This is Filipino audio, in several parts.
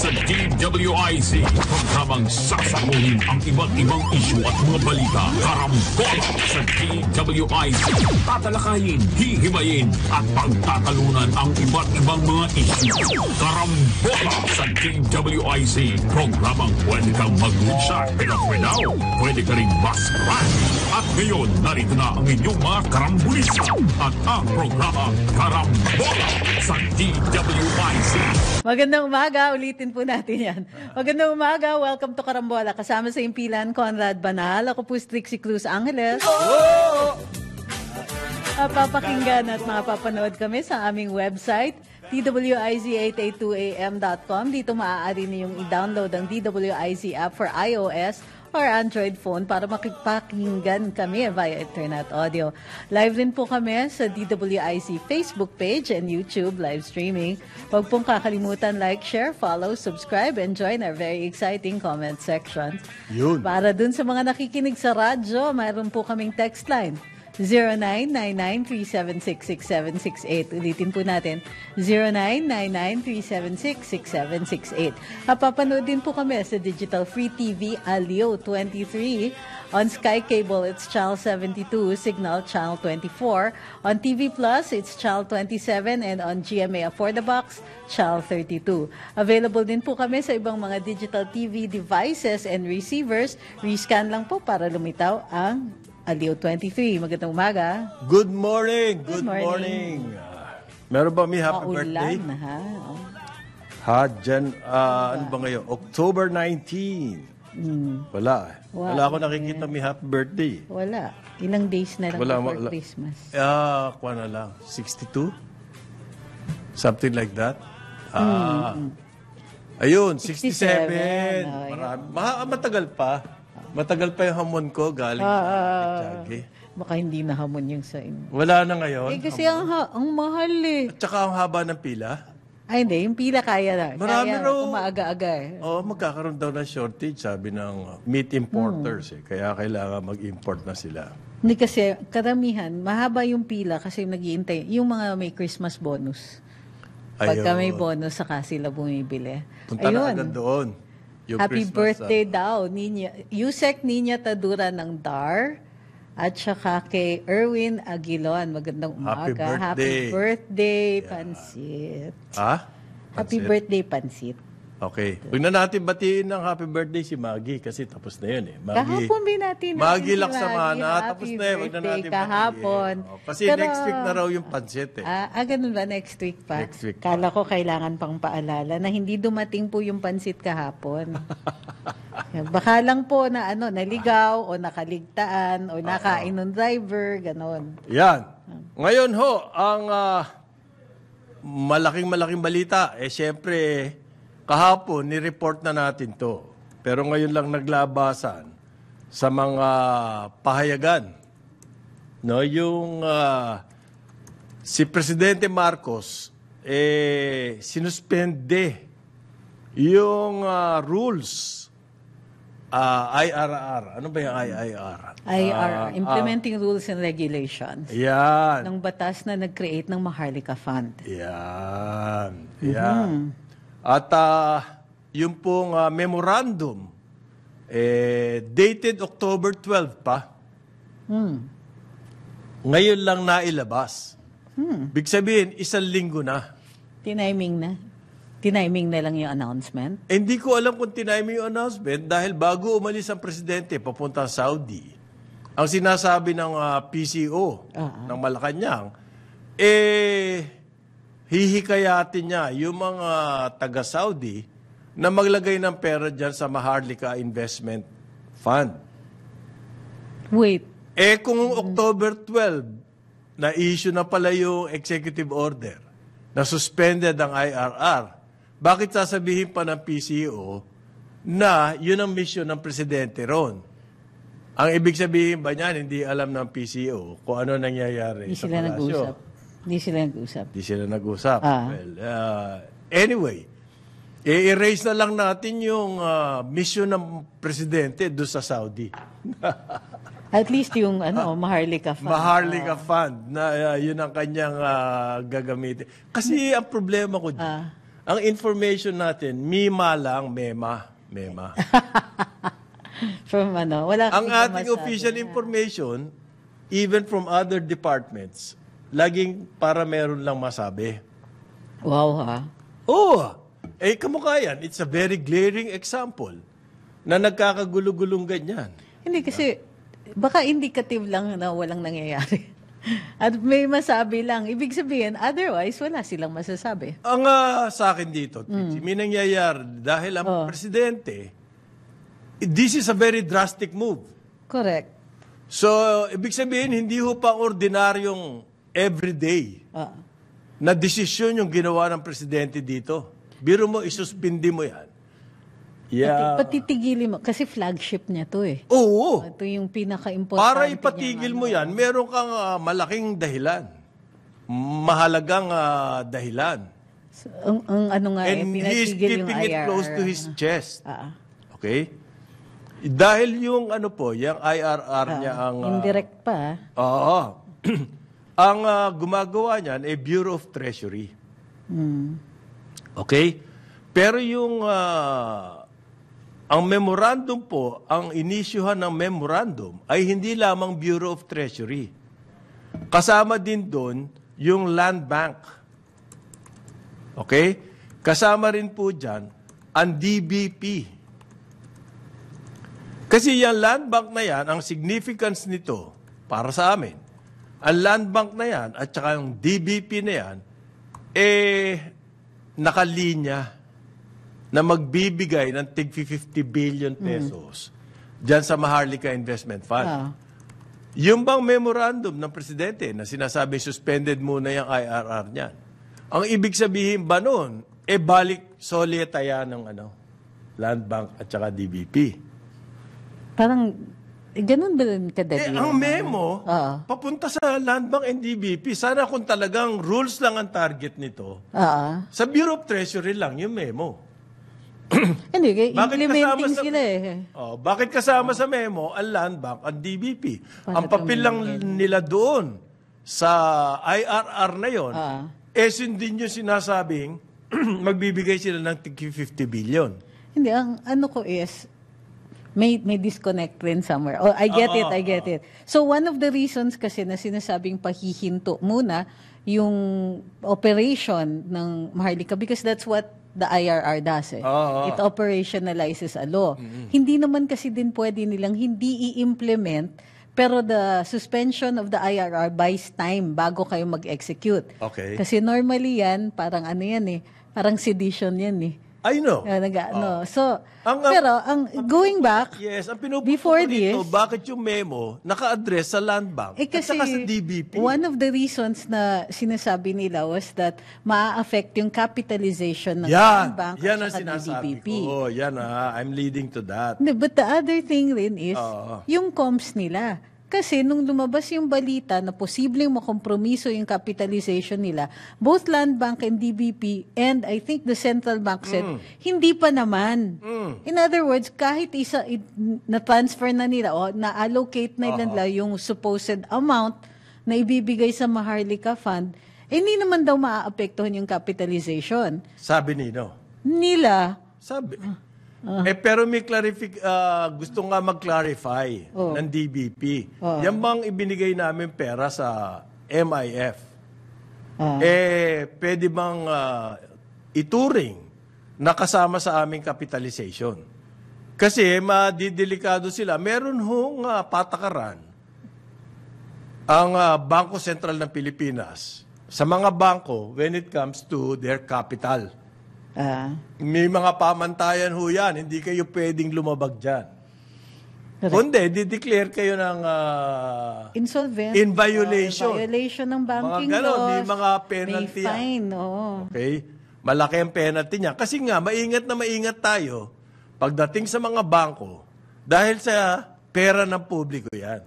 sa DWIZ. Programang sasagutin ang iba't ibang isyu at mga balita. Karambola sa DWIZ. Tatalakayin, hihimayin at pagtatalunan ang iba't ibang mga isyu. Karambola sa DWIZ. Programang pwede kang mag-reach pero for now, pwede ka rin mas-run. At ngayon, narito na ang inyong mga karambulista at ang programa Karambola sa DWIZ. Magandang umaga, ulitin po natin yan. Magandang umaga, welcome to Karambola. Kasama sa impilan, Conrad Banal. Ako po si Trixie Cruz Angeles. Papakinggan at makapapanood kami sa aming website, twiz882am.com. Dito maaari niyong i-download ang DWIZ app for iOS or Android phone para makipakinggan kami via internet audio. Live rin po kami sa DWIZ Facebook page and YouTube live streaming. Huwag pong kakalimutan like, share, follow, subscribe, and join our very exciting comment section. Yun. Para dun sa mga nakikinig sa radyo, mayroon po kaming text line. 0999-376-6768. Ulitin po natin, 0999-376-6768. Papanood din po kami sa Digital Free TV Alio 23. On Sky Cable, it's Channel 72, Signal Channel 24. On TV Plus, it's Channel 27. And on GMA Affordabox, Channel 32. Available din po kami sa ibang mga digital TV devices and receivers. Rescan lang po para lumitaw ang Alio 23. Magandang umaga. Good morning. Good morning. Meron ba may happy birthday? Maulan, ha? Ano ba ngayon? October 19. Wala. Wala ako nakikita may happy birthday. Wala. Ilang days na lang before Christmas. Kuha na lang. 62? Something like that. Ayun, 67. Marami. Matagal pa. Matagal pa yung hamon ko galing sa Tiague. Baka hindi na hamon yung sa inyo. Wala na ngayon. Kasi ang mahal eh. At saka ang haba ng pila. Ay hindi, yung pila kaya na. Marami kaya raw. kung maaga-aga eh. Oo, magkakaroon daw ng shortage, sabi ng meat importers. Kaya kailangan mag-import na sila. Hindi kasi karamihan, mahaba yung pila kasi nag-iintay. Yung mga may Christmas bonus. Pagka may bonus, saka sila bumibili. Punta na agad doon. Happy Christmas, birthday daw, Yusek Niña Tadura ng DAR at saka kay Erwin Aguilon. Magandang umaga. Happy birthday. Happy birthday, Pansit. Happy birthday, Pansit. Okay. Huwag na natin batiin ng happy birthday si Maggie kasi tapos na yun eh. Kahapon din natin. Maggie Laksamana. Tapos na yun. Huwag na natin kahapon. batiin. Kasi pero, next week na raw yung pansit eh. Ganun ba? Next week pa? Next week Kala ko kailangan pang paalala na hindi dumating po yung pansit kahapon. Baka lang po na naligaw o nakaligtaan o nakain ng driver, ganon. Yan. Ngayon ho, ang malaking balita, syempre, kahapon, ni-report na natin to. Pero ngayon lang naglabasan sa mga pahayagan. No, yung si Presidente Marcos, sinuspende yung rules. IRR. Ano ba yung IRR? IRR, Implementing Rules and Regulations. Yan. Ng batas na nag-create ng Maharlika Fund. Yan. Yan. At yung pong memorandum, dated October 12 pa. Ngayon lang nailabas. Big sabihin, 1 linggo na. Tiniming na. Tiniming na lang yung announcement. Hindi ko alam kung tiniming yung announcement dahil bago umalis ang presidente papunta sa Saudi, ang sinasabi ng PCO ng Malacanang, hihikayatin niya yung mga taga-Saudi na maglagay ng pera dyan sa Maharlika Investment Fund. Wait. Kung October 12, na-issue na pala yung executive order na suspended ang IRR, bakit sasabihin pa ng PCO na yun ang mission ng presidente ron? Ang ibig sabihin ba niyan, hindi alam ng PCO kung ano nangyayari Hindi sa sila palasyo? nag-usap. Hindi sila nag-usap. Well, anyway, i-erase na lang natin yung mission ng presidente doon sa Saudi. At least yung Maharlika Fund. Maharlika Fund na yun ang kanyang gagamitin. Kasi ang problema ko dyan, Ang information natin, mema lang, mema. From ano, wala Ang kang ating masabi. official information, even from other departments, laging para meron lang masabi. Wow, ha? Oo. Kamukha yan. It's a very glaring example na nagkakagulo-gulong ganyan. Hindi kasi, baka indicative lang na walang nangyayari. At may masabi lang. Ibig sabihin, otherwise, wala silang masasabi. Ang sa akin dito, may nangyayari dahil ang presidente, this is a very drastic move. Correct. So, ibig sabihin, hindi ho pa ordinaryong everyday na desisyon yung ginawa ng presidente dito. Biro mo, isuspindi mo yan. Yeah. Patitigilin mo. Kasi flagship niya to eh. Oo. Ito yung pinaka-importante Para niya, ipatigil mo yan, meron kang malaking dahilan. Mahalagang dahilan. So, ang ano nga And he's pinatigil yung keeping it IRR. close to his chest. Ah. Okay? Dahil yung yung IRR niya ang... Indirect pa. Oo. Ang gumagawa niyan ay Bureau of Treasury. Okay? Pero yung ang memorandum po, ang inisyuhan ng memorandum ay hindi lamang Bureau of Treasury. Kasama din doon yung Land Bank. Okay? Kasama rin po dyan ang DBP. Kasi yung Land Bank na yan, ang significance nito para sa amin, ang Land Bank na yan at saka yung DBP na yan, nakalinya na magbibigay ng tig 50 billion pesos dyan sa Maharlika Investment Fund. Yung bang memorandum ng presidente na sinasabi suspended muna yung IRR niyan, ang ibig sabihin ba nun, balik solitaya ng Land Bank at saka DBP. Parang, ganun ba rin kadali? Ang memo, papunta sa Land Bank and DBP. Sana kung talagang rules lang ang target nito, sa Bureau of Treasury lang yung memo. Hindi, Bakit implementing kasama sa- sila eh. Bakit kasama sa memo ang Land Bank at DBP? Ang papel lang nila doon sa IRR na yon, sundin yung sinasabing magbibigay sila ng tig 50 billion. Hindi, ang ano ko is, may disconnect rin somewhere. Oh, I get it. So, one of the reasons kasi na sinasabing pahihinto muna yung operation ng Maharlika because that's what the IRR does eh. It operationalizes a law. Hindi naman kasi din pwede nilang hindi i-implement pero the suspension of the IRR buys time bago kayo mag-execute. Okay. Kasi normally yan, parang ano yan eh, parang sedition yan eh. I know. So, pero going back, Yes, ang pinupunto before ko dito, this, bakit yung memo naka-address sa Land Bank at kasi saka sa DBP? one of the reasons na sinasabi nila was that maa-affect yung capitalization ng Land Bank Yan at ang saka sinasabi DBP. ko. Yan I'm leading to that. But the other thing rin is, yung comms nila. Kasi nung lumabas yung balita na posibleng makompromiso yung capitalization nila, both Land Bank and DBP and I think the Central Bank said, hindi pa naman. In other words, kahit na-transfer na nila o na-allocate na nila yung supposed amount na ibibigay sa Maharlika Fund, hindi naman daw maaapektuhan yung capitalization. Sabi nino. Nila, Sabi. Pero may gusto nga mag-clarify ng DBP. Yan bang ibinigay namin pera sa MIF? Pwede bang ituring na kasama sa aming capitalization? Kasi madidelikado sila. Meron hong patakaran ang Bangko Sentral ng Pilipinas sa mga bangko when it comes to their capital. May mga pamantayan ho yan. Hindi kayo pwedeng lumabag dyan. Kundi, di-declare kayo ng insolvent. in violation. Violation ng banking Mga ganon, laws. may mga penalty May fine, oo. Okay? Malaki ang penalty niya. Kasi nga, maingat na maingat tayo pagdating sa mga bangko dahil sa pera ng publiko yan.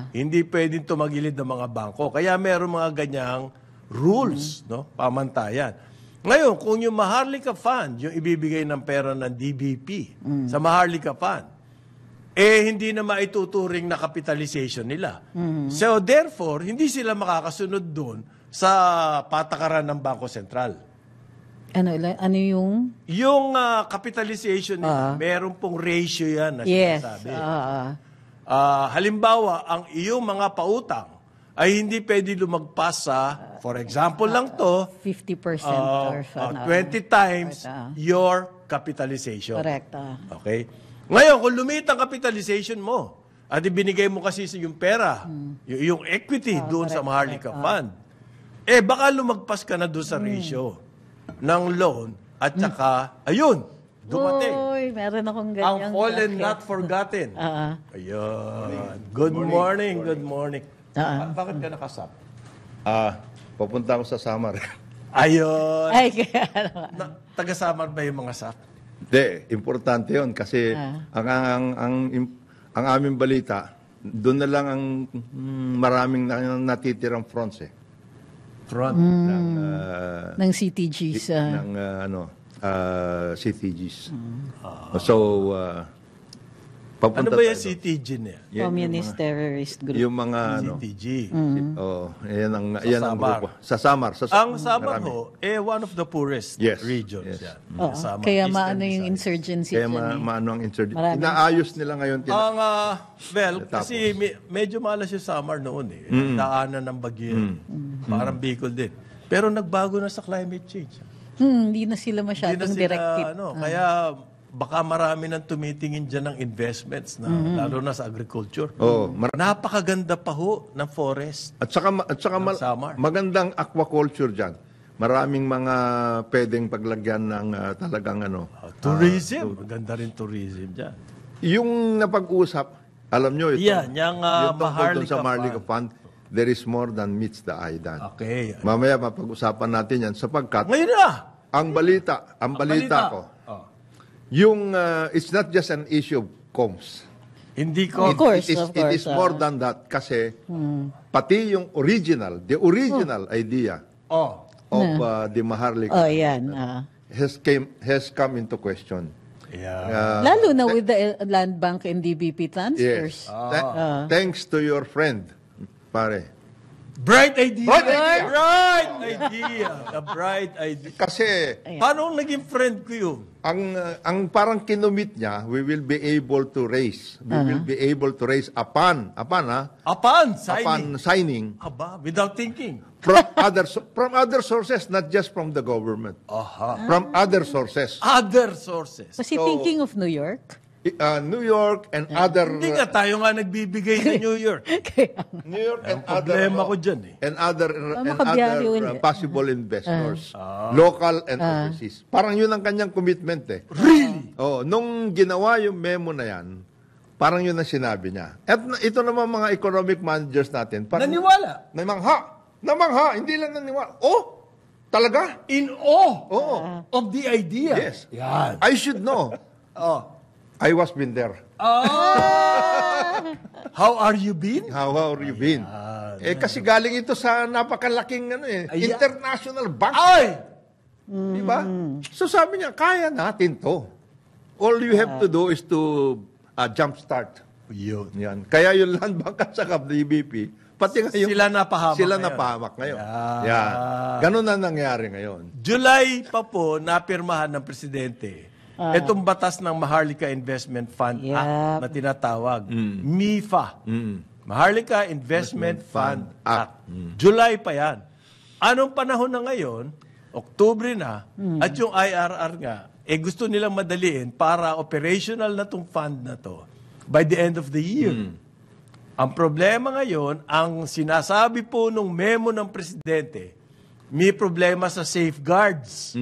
Hindi pwedeng tumagilid ng mga bangko. Kaya meron mga ganyang rules, no? Pamantayan. Ngayon, kung yung Maharlika Fund, yung ibibigay ng pera ng DBP sa Maharlika Fund, hindi na maituturing na capitalization nila. So, therefore, hindi sila makakasunod doon sa patakaran ng Bangko Sentral. Ano yung... Yung capitalization, meron pong ratio yan na Yes. sinasabi. Halimbawa, ang iyong mga pautang ay hindi pwede lumagpas sa, for example lang to, 50% or so. 20 times your capitalization. Correct. Okay? Ngayon, kung lumit ang capitalization mo, at ibinigay mo kasi yung pera, yung equity doon sa Maharlika Fund, baka lumagpas ka na doon sa ratio ng loan at saka, ayun, dumating. Uy, meron akong Ang ganyang fallen bracket. not forgotten. Ayun. Good morning. Good morning. Bakit ka nakasap? Papunta ako sa Samar. Ayun. Ay, kaya Taga-Samar ba yung mga sap? Hindi, importante yun kasi ang aming balita, doon na lang ang maraming natitirang fronts eh. Front. ng CTGs. Ng CTGs. So, papunta Ano ba yung tayo. CTG niya? Communist Terrorist Group. Yung mga CTG. yan ang Samar. grupo. Sa Samar. Ang Samar ho, one of the poorest Yes. regions. Yes. Yan. Oo. Samar, Kaya Eastern maano yung Visayas. insurgency Kaya dyan eh. maano ang insurgency. Maraming- Inaayos nila ngayon. Kasi medyo malas yung Samar noon eh. Daanan ng bagyo. Parang Bicol din. Pero nagbago na sa climate change. Hindi na sila Hindi masyadong na sila, directive. kaya baka marami nang tumitingin dyan ng investments na lalo na sa agriculture. Napakaganda pa ho ng forest. At saka Samar. magandang aquaculture dyan. Maraming mga pwedeng paglagyan ng talagang Tourism. Maganda rin tourism dyan. Yung napag-usap, alam nyo, ito, Yan, yung tungkol dun sa Maharlika Maharlika Fund, there is more than meets the eye done. Okay. Mamaya mapag-usapan natin yan sapagkat Ngayon na! ang balita ko, it's not just an issue of comms. Hindi ko... Of course, it is more than that kasi pati yung the original idea of the Maharlika yan. has come into question. Yeah. Lalo na with the land bank and DBP transfers. Yes. Thanks to your friend, pare. Bright idea! Bright idea! Bright idea! A bright idea. Kasi Paano naging friend ko yun? ang parang kinumit niya, we will be able to raise. We will be able to raise upon Upon signing. upon signing Aba, without thinking. from other sources, not just from the government. From other sources. Other sources. Was he thinking of New York? New York and other Hindi nga, tayo nga nagbibigay sa New York. New York and Ang other problema ko dyan eh. and other makabiyahe ulit. possible investors, local and overseas. Parang yun ang kanyang commitment eh. Really? Nung ginawa yung memo na yan, parang yun ang sinabi niya. At ito naman mga economic managers natin, parang Naniwala. namangha, hindi lang naniwala. Talaga? In awe Oo. of the idea. Yes. Yan. I should know. I was been there. How are you been? How have you been? Kasi galing ito sa napakalaking international bank. Ay! Diba? So sabi niya, kaya natin to. All you have to do is to jumpstart. Yun. Yan. Kaya yung land bank at saka DBP, pati ngayon, Sila napahamak ngayon. napahamak ngayon. Yeah. Yan. Ganun na nangyari ngayon. July pa po, napirmahan ng Presidente itong batas ng Maharlika Investment Fund Act na tinatawag. MIFA. Maharlika Investment Fund Act. July pa yan. Anong panahon na ngayon? Oktubre na. At yung IRR nga, gusto nilang madaliin para operational na tong fund na to by the end of the year. Ang problema ngayon, ang sinasabi po nung memo ng Presidente, may problema sa safeguards.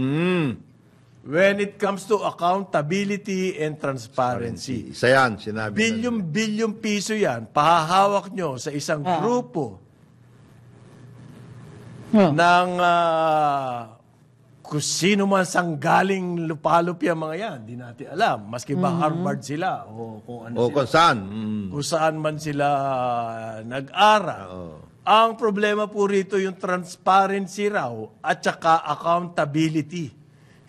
When it comes to accountability and transparency. Isa yan, sinabi Bilyong piso yan, pahahawak nyo sa isang grupo ng kung sino man sanggaling lupalupya mga yan, di natin alam. Maski ba Harvard sila o kung ano sila. kung saan. Kung saan man sila nag-aral. Ang problema po rito yung transparency raw at saka accountability.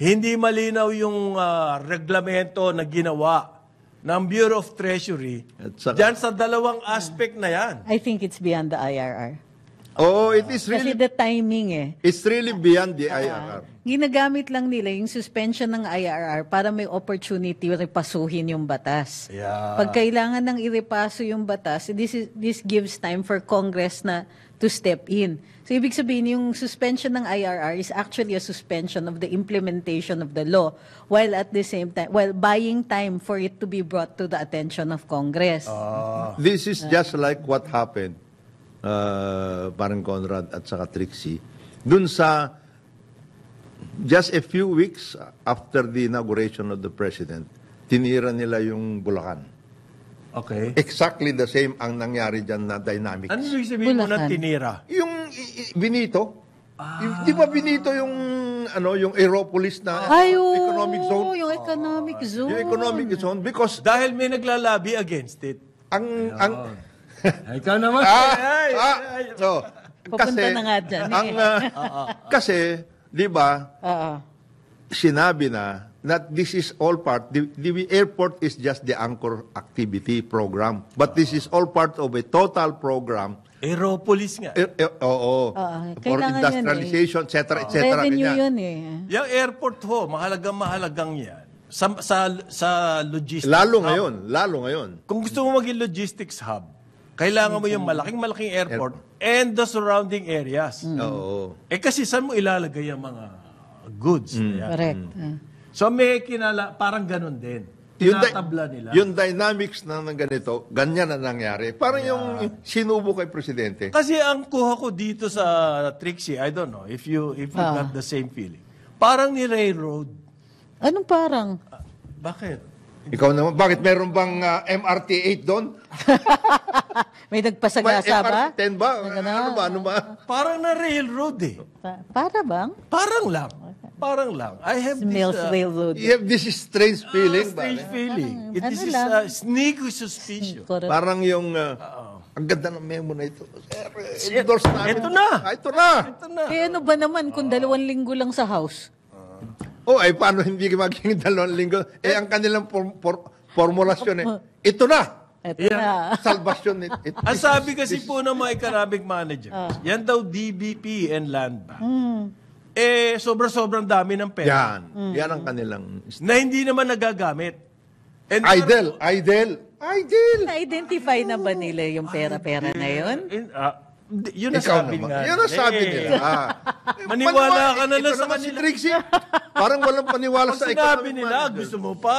Hindi malinaw yung reglamento na ginawa ng Bureau of Treasury At saka- dyan sa dalawang aspect na yan. I think it's beyond the IRR. Oh, it is Kasi really, the timing it's really beyond the IRR. Ginagamit lang nila yung suspension ng IRR para may opportunity repasuhin yung batas. Yeah. Pag kailangan ng irepaso yung batas, this gives time for Congress na to step in. So, ibig sabihin, yung suspension ng IRR is actually a suspension of the implementation of the law while at the same time, while buying time for it to be brought to the attention of Congress. This is just like what happened, parang Conrad at saka Trixie, dun sa just a few weeks after the inauguration of the president, tinira nila yung Bulacan. Okay. Exactly the same ang nangyari dyan na dynamics. Ano ibig sabihin mo Bulacan. ng tinira? Yung Benito, di ba Benito yung yung Aeropolis na economic zone? Yung economic zone. Yung economic zone because Dahil may naglalabi against it. ang Ikaw naman. so, Papunta na nga dyan. kasi, di ba, Oo. sinabi na that this is all part, the airport is just the anchor activity program. But this is all part of a total program. Aeropolis nga. Oo. For Kailangan industrialization, etc. etc. Revenue ganyan. yun Yung airport ho, mahalagang yan. Sa logistics Lalo hub. ngayon. Kung gusto mo maging logistics hub, kailangan mo yung malaking airport and the surrounding areas. Oo. Kasi saan mo ilalagay yung mga goods? na yan? Correct. So may parang ganun din. Tinatabla nila. Yung dynamics na ng ganito, ganyan na nangyari. Parang yung sinubo kay Presidente. Kasi ang kuha ko dito sa Trixie, I don't know if you got the same feeling. Parang ni railroad. Anong parang? Bakit? Ikaw naman, bakit meron bang MRT 8 doon? May nagpasagasa ba? MRT 10 ba? Ano ba? Parang na railroad eh. Para bang? Parang lang. I have Mills this Railroad. You have this strange feeling ba? strange feeling. It Ano is lang? sneaky suspicion. Correct. Parang yung, ang ganda ng memo na ito. Sir, endorse namin. Ito na. Ito na. Ito na. Eh ano ba naman kung 2 linggo lang sa house? Ay paano hindi maging 2 linggo? Ang kanilang formulasyon ito na. Ito na. Salvation. Ang sabi kasi po ng mga economic managers, yan daw DBP and Land Bank. Sobrang dami ng pera Yan ang kanilang na hindi naman nagagamit. And idle. Na-identify na ba nila yung pera-pera na yun? Yun ang Ikaw sabi naman. nga. Yun ang sabi nila. Maniwala ka na lang ito sa naman si kanila. Trixie. Parang walang paniwala Pag sa sinabi economic nila, manager. gusto mo pa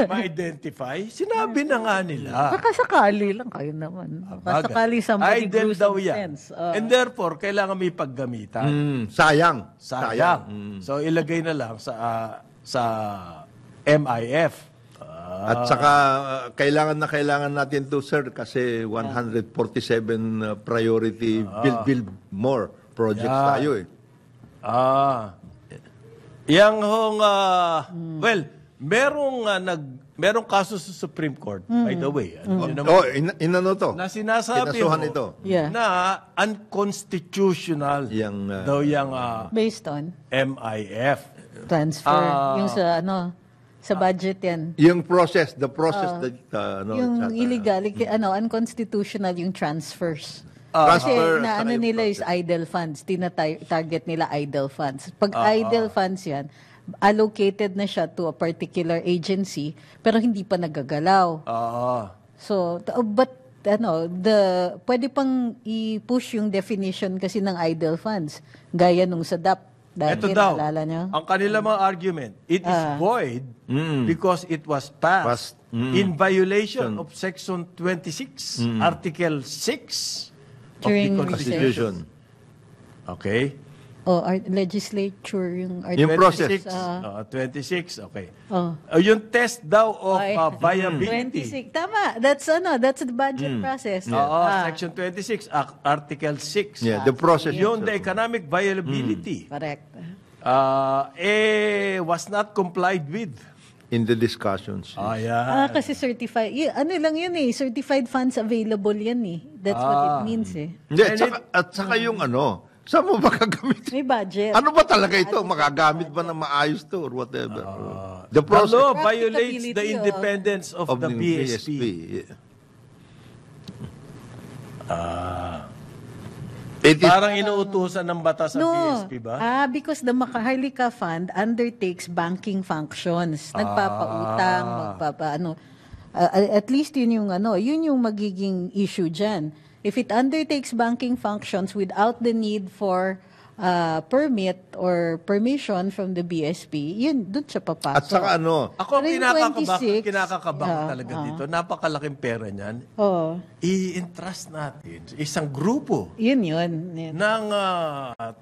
ma-identify, sinabi na nga nila. Nakasakali lang kayo naman. Nakasakali somebody Idle grew daw some yan. sense. And therefore, kailangan may paggamitan. Sayang. Sayang. So, ilagay na lang sa MIF. At saka, kailangan natin to, sir, kasi 147 priority build more projects tayo eh. Yang hong, well, merong kaso sa Supreme Court, by the way. Inano to? Na sinasabi Kinasuhan mo ito. Yeah. na unconstitutional daw yung Based on MIF. transfer. Yung sa budget yan. Yung the process that, Yung illegal, unconstitutional yung transfers. transfer. Kasi na nila is idle funds. Tina-target nila idle funds. Pag idle funds yan, allocated na siya to a particular agency, pero hindi pa nagagalaw. So, but pwede pang i-push yung definition kasi ng idle funds. Gaya nung sa DAP. Ito daw, ang kanilang mga argument, it is void because it was passed in violation of Section 26, Article 6 During of the Constitution. Okay? Legislature yung Yung process. 26, okay. Yung test daw of viability. 26. Tama. That's the budget process. Section 26, Article 6. Yeah, the process. Yung the economic viability Correct. was not complied with. In the discussions. Yeah. Kasi certified. Lang yun eh. Certified funds available yan eh. That's what it means eh. Hindi, at saka yung saan mo ba gagamitin? May budget. Ano ba talaga ito? Magagamit ba na maayos to or whatever? The The process law violates the Practicability, independence of the BSP. Yeah. It is, Parang inuutusan ng batas ang BSP ba? Because the Maharlika Fund undertakes banking functions. Nagpapautang, at least yun yung magiging issue dyan. If it undertakes banking functions without the need for permit or permission from the BSP, yun, doon siya papasok. at saka Ako ang Pero yung 26, kinakakabahan talaga dito. Napakalaking pera niyan. Oh, I-entrust natin sa isang grupo yun. ng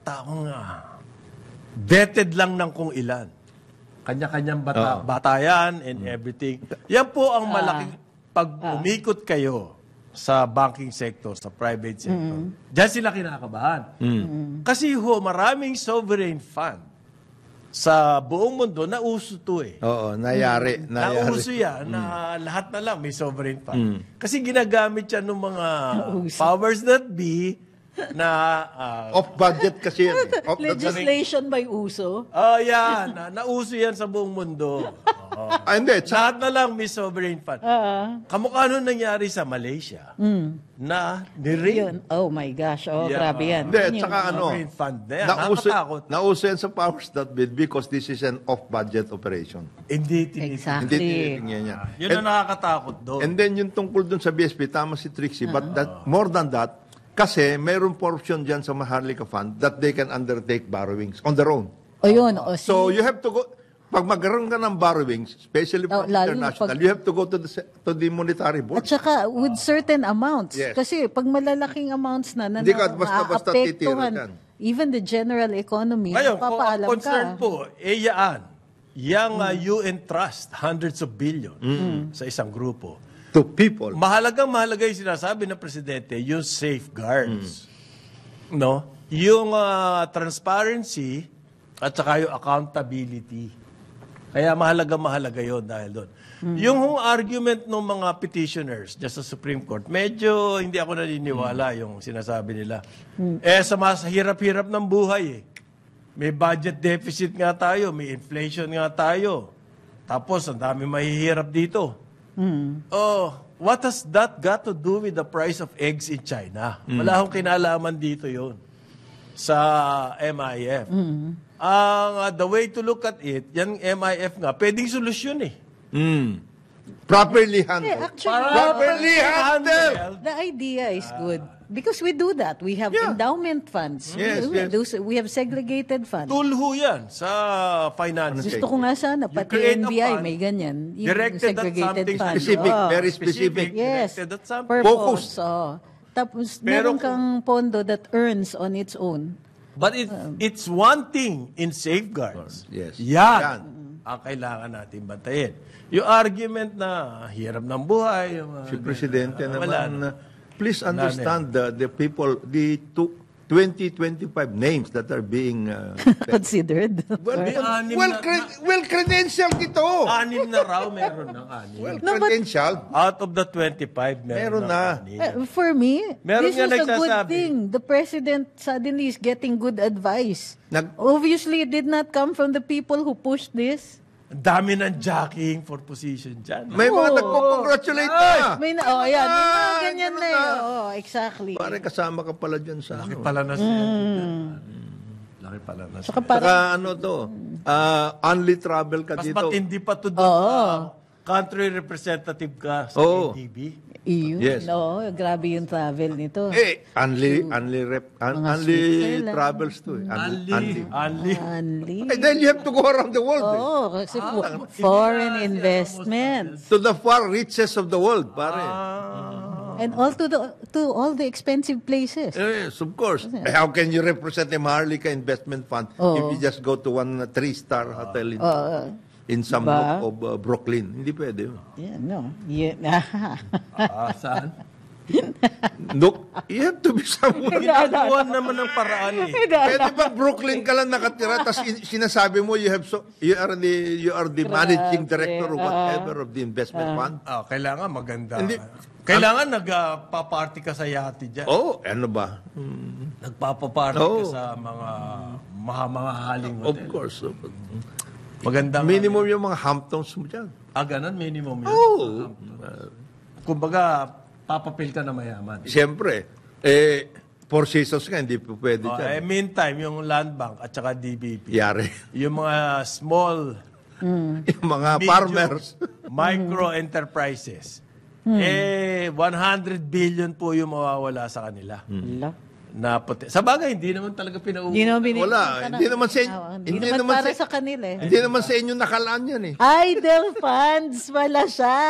taong vetted lang ng kung ilan. Kanya-kanyang batayan and everything. Yan po ang malaking pag umikot kayo sa banking sector, sa private sector. Diyan sila kinakabahan. Kasi maraming sovereign fund sa buong mundo na uso to eh. Oo, nayari. Nauso yan na lahat na lang may sovereign fund. Kasi ginagamit yan ng mga powers that be na Off-budget kasi yan. Legislation by uso. yan. Nauso yan sa buong mundo. Hindi. Lahat na lang may sovereign fund. Kamukha nung nangyari sa Malaysia na ni-raid. Yun. Oh my gosh. Oh, Yeah. grabe yan. Hindi, Yun tsaka yun. Sovereign fund na yan. nauso, Nakakatakot. nauso yan sa powers that be because this is an off-budget operation. Hindi tinitingnan. Hindi Exactly. tinitingnan yan. Yun ang nakakatakot doon. And then yung tungkol dun sa BSP, tama si Trixie, but more than that, kasi mayroon portion dyan sa Maharlika Fund that they can undertake borrowings on their own. O yun. O, So you have to go, pag magkaroon ka ng borrowings, especially from Lalo international, pag- you have to go to the monetary board. At saka with certain amounts. Yes. Kasi pag malalaking amounts na Hindi ka basta-basta maaapektuhan titira dyan. even the general economy, Ngayon, kung ang papaalam concern ka. po, yan. Yang UN Trust, hundreds of billions sa isang grupo. To people. Mahalaga yung sinasabi ng Presidente, yung safeguards. No? Yung transparency at saka yung accountability. Kaya mahalaga yun dahil doon. Yung argument ng mga petitioners dyan sa Supreme Court, medyo hindi ako naniniwala yung sinasabi nila. Sa mas hirap-hirap ng buhay May budget deficit nga tayo, may inflation nga tayo. Tapos, ang dami mahihirap dito. Oh, what has that got to do with the price of eggs in China? Wala akong kinalaman dito yon sa MIF. The way to look at it, yung MIF nga, pwedeng solusyon eh. Properly handled. Actually, Properly handled. the idea is good. Because we do that. We have endowment funds. Yes, We have segregated funds. Tool ho yan sa finance. Gusto ko nga sana, pati create a NBI fund may ganyan. Yung directed at something fund. specific, Oo. very specific. Yes. Directed at something. Purpose. Focus. Tapos, Pero meron kang pondo that earns on its own. But it's one thing in safeguards. Yes. Yan ang kailangan natin bantayin. Yung argument na hirap ng buhay. Yung, Si Presidente wala naman, please understand the people, the 20-25 names that are being Considered. well-credentialed ito. 6 na raw meron ng 6. Well-credentialed. Out of the 25, Meron ng na. 6. For me, Meron this nga is a good nagsasabi. thing. The president suddenly is getting good advice. Nag- Obviously, it did not come from the people who pushed this. Ang dami ng jockeying for position dyan. May mga nagpo-congratulate na. May mga ganyan ganun na na. yun. Oo, exactly. Pare kasama ka pala dyan sa Laki ano. pala na siya. Laki pala na siya. Saka parang, Saka ano to, only travel ka Mas dito. matindi pa to doon. Country representative ka sa Oo. ADB. EU. Yes. No, grabe yung travel nito. Only Switzerland. travels to. Only. Only. Then you have to go around the world. Oo, kasi foreign investments. To the far reaches of the world, pare. And all to all the expensive places. Yes, of course. How can you represent a Maharlika investment fund if you just go to one 3-star hotel in some Diba? nook of Brooklyn? Hindi pwede yun. Yeah, no. Yeah. Saan? Nook, you have to be somewhere. Ginagawa naman ng paraan eh. Pwede ba Brooklyn ka lang nakatira tapos sinasabi mo you are the managing director or whatever of the investment fund? Kailangan maganda. Hindi. Kailangan nagpa-party ka sa yate dyan. Oh, ano ba? Nagpapaparty ka sa mga haling Of hotel. course. Magandang Minimum yung mga Hamptons mo dyan. ganun, minimum yun. Oh. Kumbaga, papapil ka na mayaman. Siyempre, 4 seasons nga, hindi po pwede dyan. Meantime, yung Land Bank at saka DBP, Yari. yung mga small, Yung mga medium, farmers. micro enterprises, 100 billion po yung mawawala sa kanila. Wala. Sa bagay, hindi naman talaga pinauwi. Hindi naman binigyan Wala. ka na. Hindi naman sa Hindi naman para sa kanila eh. Hindi naman sa inyo nakalaan yan eh. Idle funds, wala siya.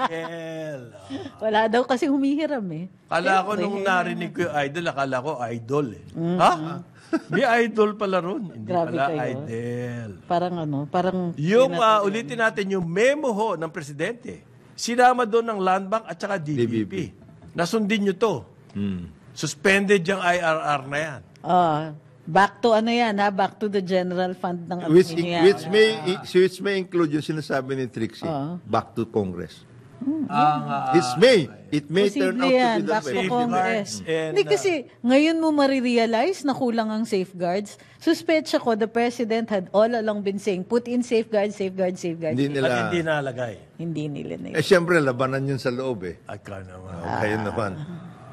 Idol. Wala daw kasi humihiram eh. Kala ko nung narinig ko yung idol, akala ko idol eh. Ha? May idol pala ron. Hindi Grabe pala kayo. idol. Parang Yung ulitin natin yung memo ho ng presidente. Sinama doon ng Land Bank at saka DBP. Nasundin nyo to. Suspended yung IRR na yan. back to ano yan ha, back to the general fund ng Which, ano yan. which may include yung sinasabi ni Trixie, back to Congress. It may turn Posible out yan, to be back that to way. Congress. and, Hindi kasi, ngayon mo marirealize na kulang ang safeguards. Suspetsya ko, the President had all along been saying, put in safeguards, safeguards, safeguards. Hindi Ba't nila, hindi nalagay? Hindi nila na yun. siyempre, labanan yun sa loob eh. Aka naman. Kayo naman.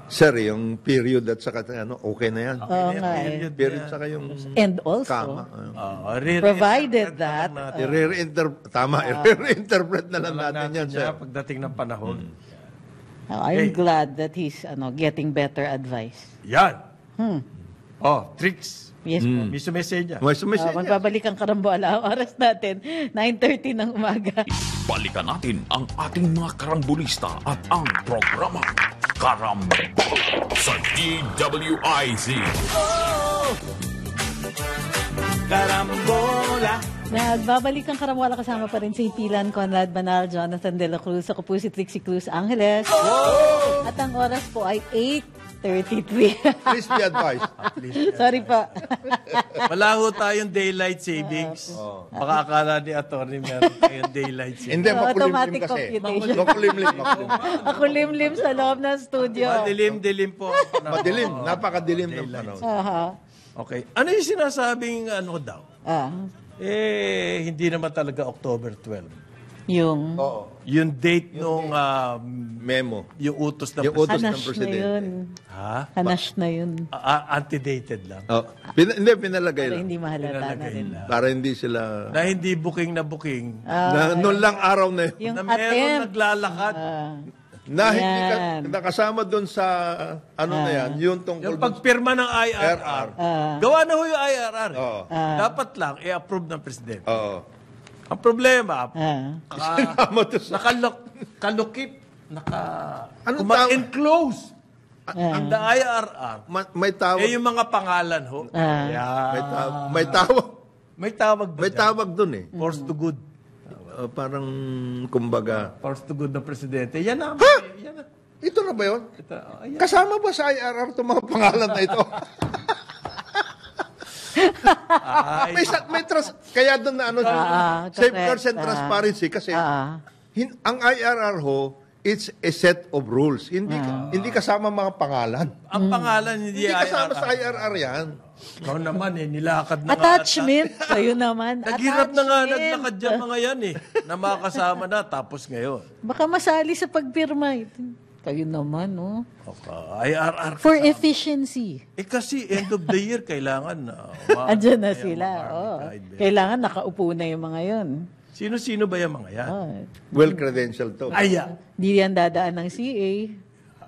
Sir, yung period at saka okay na yan. Oo nga eh. Period saka yung And also, kama. provided that, I-reinterpret na lang natin yan, sir. Pagdating ng panahon. I'm glad that he's getting better advice. Yan. Tricks. Yes po. May sumesenya. May sumisya yan. Magbabalik ang karambola. Ang oras natin, 9:30 ng umaga. Balikan natin ang ating mga karambulista at ang programa Karambola sa DWIZ. Karambola. Nagbabalik ang karambola kasama pa rin si Pilan, Conrad Banal, Jonathan De La Cruz. Ako po si Trixie Cruz Angeles. At ang oras po ay 8:33. Please be advised. Sorry pa. Wala ho tayong daylight savings. Baka akala ni attorney meron tayong daylight savings. Hindi, makulimlim Automatic kasi. computation. Makulimlim. Ako limlim sa loob ng studio. Madilim-dilim po. ang panahon. Madilim. Napakadilim ng panahon. Aha. Okay. Ano yung sinasabing daw? Ah, Hindi naman talaga October 12. yung Oo. Yung date nung Memo. yung utos na Yung utos ng hanash na presidente. yun. Ha? Hanash na yun. Antedated lang. Oh. Hindi, pinalagay Para lang. hindi mahalata na Pinalagay rin. lang. Para hindi sila... Na hindi booking na booking. noon lang araw na yun. Yung na meron attempt. naglalakad. Na hindi ka, Yan. nakasama doon sa na yan, yung tungkol Yung pagpirma ng IRR. Gawa na ho yung IRR. Oo. Dapat lang i-approve ng presidente. Oo. Ang problema, Sinama doon sa... kalukip, Anong enclose ang the IRR. May tawag. Yung mga pangalan ho. May tawag. May tawag ba May dyan? tawag doon eh. Force to good. Parang, kumbaga... Force to good ng presidente. Yan na. Ha? Yan na. Ito na ba yun? Ito, ayan. Kasama ba sa IRR itong mga pangalan na ito? may kaya doon na safeguards and transparency kasi ang IRR ho, it's a set of rules. Hindi kasama mga pangalan. Ang pangalan hindi kasama IRR. sa IRR yan. Ikaw naman nilakad na Attachment. Kayo naman. Naghirap na nga, Attachment. naglakad dyan mga yan na makasama na, tapos ngayon. Baka masali sa pagpirma. Kayo naman, no? Okay. IRR. For efficiency. Kasi end of the year, kailangan na. Andyan na sila. Kailangan nakaupo na yung mga yun. Sino-sino ba yung mga yan? Well-credentialed to. Hindi yan dadaan ng CA.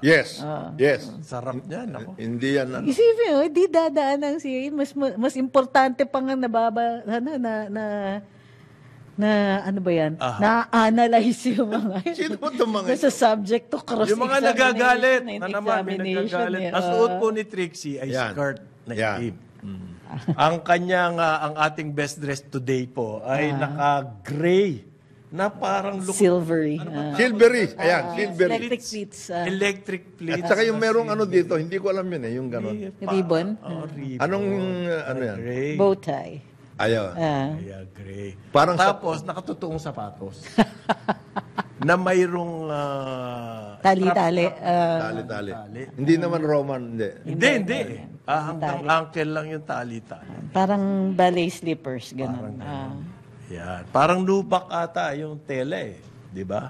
Yes. Yes. Sarap niyan. Ako. Hindi yan. Isipin mo, di dadaan ng CA. Mas importante pa nga ano ba yan? Na-analyze yung mga yun. Sino ba itong mga Sa subject to cross-examination. Yung mga nagagalit. and Na naman, may examination, nagagalit. eh. Ang suot po ni Trixie ay Yan. skirt na Yan. itim. Ang kanyang, ang ating best dress today po ay naka-gray na parang Silvery. Silvery. Ayan, silvery. Electric pleats. electric pleats. At saka yung merong dito, hindi ko alam yun yung gano'n. Ribbon. Ribbon. Anong, yan? Gray. Bow tie. Ayaw. Yeah, gray. Parang Tapos, nakatutuong sapatos. na mayroong Tali-tali. Tali-tali. Hindi naman Roman, hindi. Hindi. Hanggang ankle lang yung tali-tali. Parang ballet slippers. Ganun. Yan. Parang lubak ata yung tela eh. Di ba?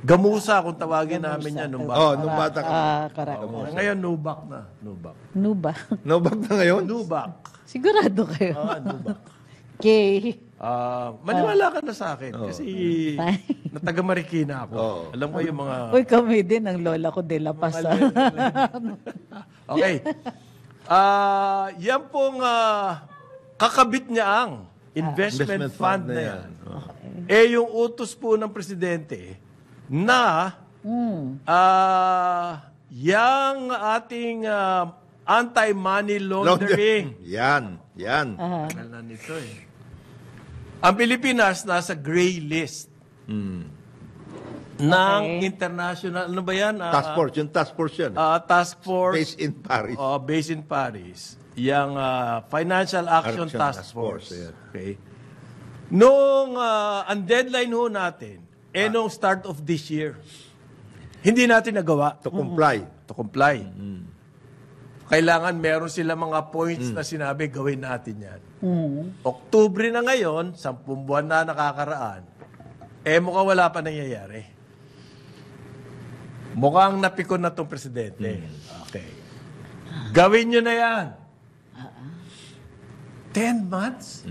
Gamusa, kung tawagin namin yan. Nung bata. Nung bata ka. Correct. Ngayon, Nubak na. Nubak. Nuba. Nobag na ngayon? Nubak. Sigurado kayo. Nubak. Okay. Maniwala ka na sa akin. Kasi Fine. nataga Marikina ako. Alam ko yung mga... Uy, kami din, ang lola ko de La Paz. Okay. Yan pong kakabit niya ang investment fund na yan. Yung utos po ng presidente na yang ating anti-money laundering. Yan. Tagal na nito eh. Ang Pilipinas nasa gray list ng international, ano ba yan? Task force, yung task force yan. Task Force. Based in Paris. Based in Paris. Yung Financial Action Task Force. Ayan. Okay. Nung ang deadline ho natin, nung start of this year, hindi natin nagawa. To comply. To comply. Kailangan meron sila mga points na sinabi, gawin natin yan. Oktubre na ngayon, 10 buwan na nakakaraan, mukhang wala pa nangyayari. Mukhang napikon na itong presidente. Okay. Gawin nyo na yan. 10 months?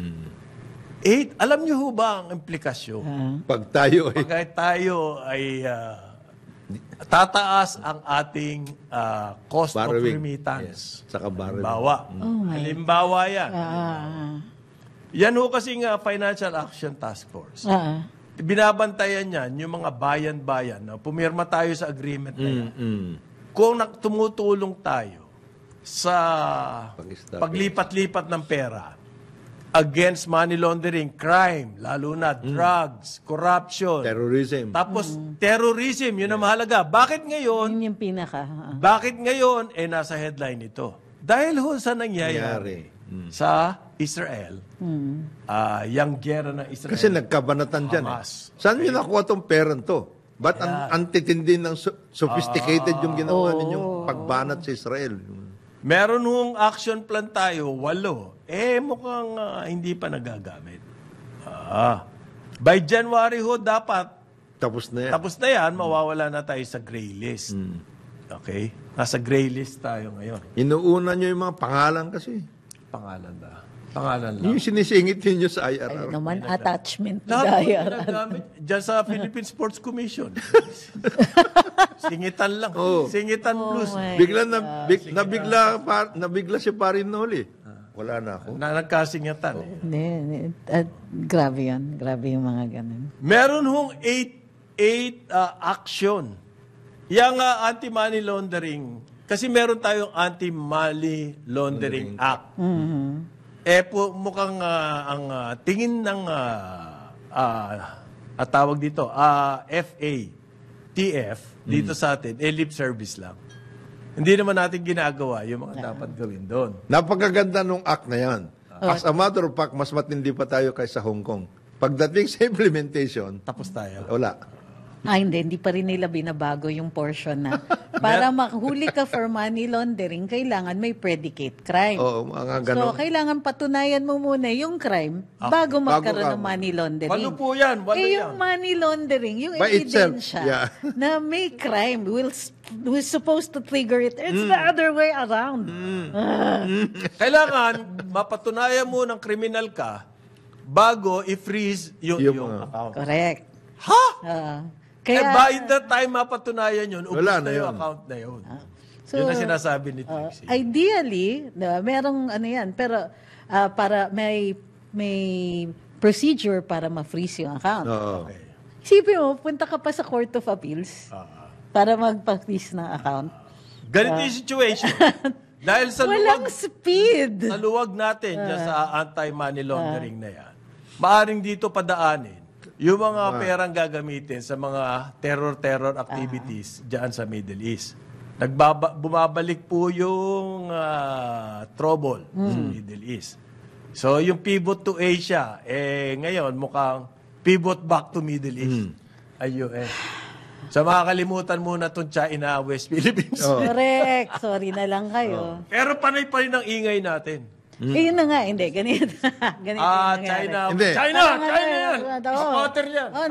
8? Alam nyo ho ba ang implikasyon? Pag tayo Pag tayo ay tataas ang ating cost of borrowing. remittance. Yes. Saka borrowing. Halimbawa yan. Yan ho kasing Financial Action Task Force. Binabantayan yan yung mga bayan-bayan. Pumirma tayo sa agreement na yan. Kung tumutulong tayo sa paglipat-lipat ng pera against money laundering, crime, lalo na drugs, corruption, Terrorism. tapos terrorism, yun ang mahalaga. Bakit ngayon, Yun yung pinaka. bakit ngayon, nasa headline ito? Dahil ho sa nangyayari sa Israel, yung gera ng Israel. Kasi nagkabanatan dyan. Hamas. Saan nyo nakuha tong perang to? Ba't ang titindi ng sophisticated yung ginawa ninyong pagbanat sa Israel? Meron hong action plan tayo, 8. Mukhang hindi pa nagagamit. By January ho, dapat Tapos na yan. tapos na yan, mawawala na tayo sa gray list. Okay? Nasa gray list tayo ngayon. Inuuna nyo yung mga pangalan kasi. Pangalan ba? Pangalan lang. Yung sinisingit ninyo sa IRR. Ayun naman, attachment to Lahat po diary. ginagamit. Diyan sa Philippine Sports Commission. Singitan lang. Singitan plus. Bigla nabigla si Parinoli. Wala na ako. Nagkasingatan eh. Grabe yan. Grabe yung mga ganun. Meron hong 8 action. Yung anti-money laundering, kasi meron tayong anti-money laundering act. Mukhang ang tingin ng tawag dito, FATF, dito sa atin, lip service lang. Hindi naman natin ginagawa yung mga dapat gawin doon. Napakaganda nung act na yan. As a matter of fact, mas matindi pa tayo kaysa Hong Kong. Pagdating sa implementation, Tapos tayo. wala. Hindi pa rin nila binabago yung portion na para mahuli ka for money laundering, kailangan may predicate crime. Oo, mga So, ganon. kailangan patunayan mo muna yung crime bago magkaroon ng money laundering. Walo po yan. Walo yan. Yung money laundering, yung By itself, ebidensya yeah. na may crime will supposed to trigger it. It's the other way around. Kailangan mapatunayan mo ng kriminal ka bago i-freeze yung account. Correct. Ha? Kaya, by the time mapatunayan yun, ubus Wala na na yung yun. account na yun. So, yun ang sinasabi ni Trixie. ideally, merong ano yan, pero para may procedure para ma-freeze yung account. Oo. Isipin mo, punta ka pa sa Court of Appeals para magpa-freeze ng account. Ganito yung situation. Dahil sa Walang speed. sa luwag natin dyan sa anti-money laundering na yan, maaring dito padaanin yung mga perang gagamitin sa mga terror activities dyan sa Middle East. Bumabalik po yung trouble sa Middle East. So, yung pivot to Asia, ngayon mukhang pivot back to Middle East. Ayun So, makakalimutan muna itong China, West Philippines. Correct. Sorry na lang kayo. Pero panay pa rin ang ingay natin. Yun na nga, hindi. Ganito. Ganito yung nangyari. China. Hindi. China yan. Oo, water yan. Oh,